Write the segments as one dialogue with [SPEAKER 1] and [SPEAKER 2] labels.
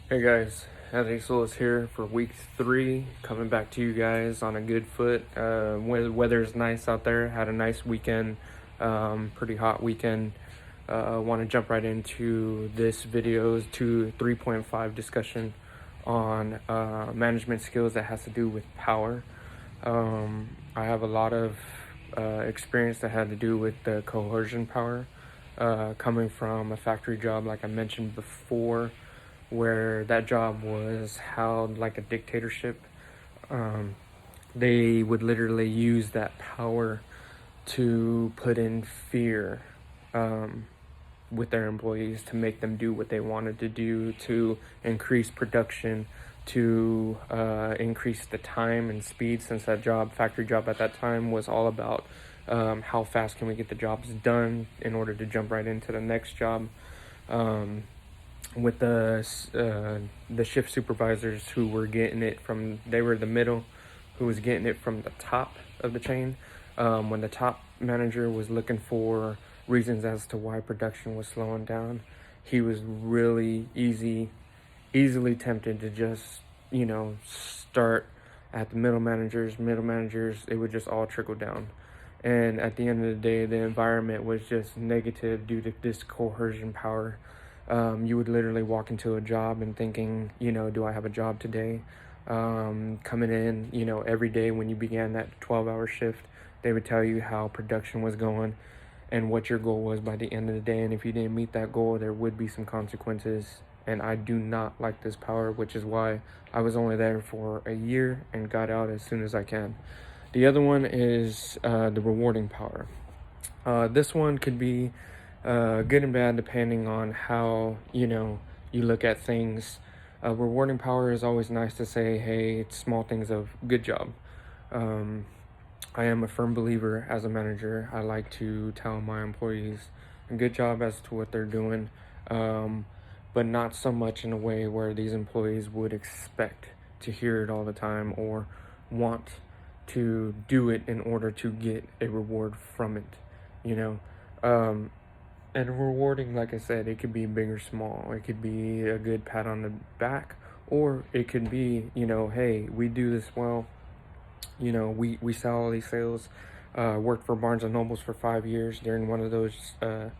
[SPEAKER 1] Hey guys, Anthony Solis here for week 3, coming back to you guys on a good foot. Weather's nice out there, had a nice weekend, pretty hot weekend. Want to jump right into this video's 3.5 discussion on management skills that has to do with power. I have a lot of experience that had to do with the coercion power, coming from a factory job like I mentioned before, where that job was held like a dictatorship. They would literally use that power to put in fear with their employees, to make them do what they wanted to do, to increase production, to increase the time and speed, since that factory job at that time, was all about how fast can we get the jobs done in order to jump right into the next job. With the shift supervisors who were getting it from, they were the middle, who was getting it from the top of the chain. When the top manager was looking for reasons as to why production was slowing down, he was really easily tempted to just, start at the middle managers. It would just all trickle down. And at the end of the day, the environment was just negative due to this coercion power. You would literally walk into a job and thinking, do I have a job today? Coming in, every day when you began that 12-hour shift, they would tell you how production was going and what your goal was by the end of the day. And if you didn't meet that goal, there would be some consequences. And I do not like this power, which is why I was only there for a year and got out as soon as I can. The other one is the rewarding power. This one could be good and bad depending on how you look at things. Rewarding power is always nice to say, hey, it's small things of good job. I am a firm believer as a manager. I like to tell my employees a good job as to what they're doing, but not so much in a way where these employees would expect to hear it all the time or want to do it in order to get a reward from it. And rewarding, like I said, it could be big or small. It could be a good pat on the back, or it could be, hey, we do this well. We sell all these sales. Worked for Barnes and Nobles for 5 years. During one of those, a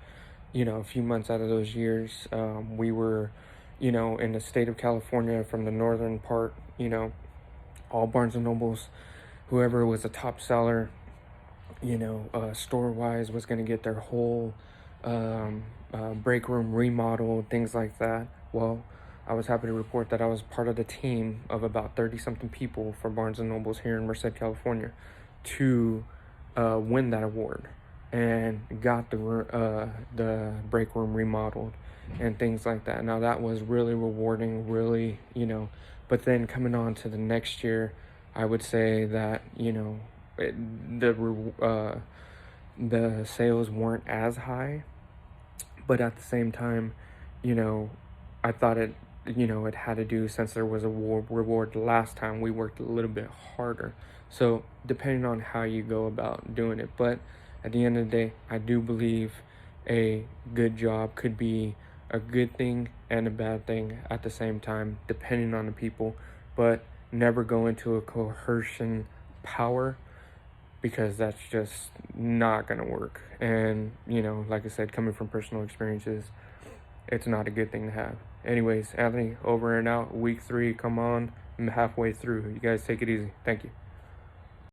[SPEAKER 1] few months out of those years, we were, in the state of California, from the northern part, all Barnes and Nobles, whoever was a top seller, store-wise, was going to get their whole break room remodeled, things like that. Well, I was happy to report that I was part of the team of about 30-something people for Barnes & Nobles here in Merced, California, to win that award, and got the break room remodeled and things like that. Now, that was really rewarding, really, but then coming on to the next year, I would say that, the sales weren't as high, but at the same time, I thought it had to do, since there was a reward last time, we worked a little bit harder. So depending on how you go about doing it, but at the end of the day, I do believe a good job could be a good thing and a bad thing at the same time, depending on the people, but never go into a coercion power, because that's just not going to work. And, like I said, coming from personal experiences, it's not a good thing to have. Anyways, Anthony, over and out. Week 3, come on. I'm halfway through. You guys take it easy. Thank you.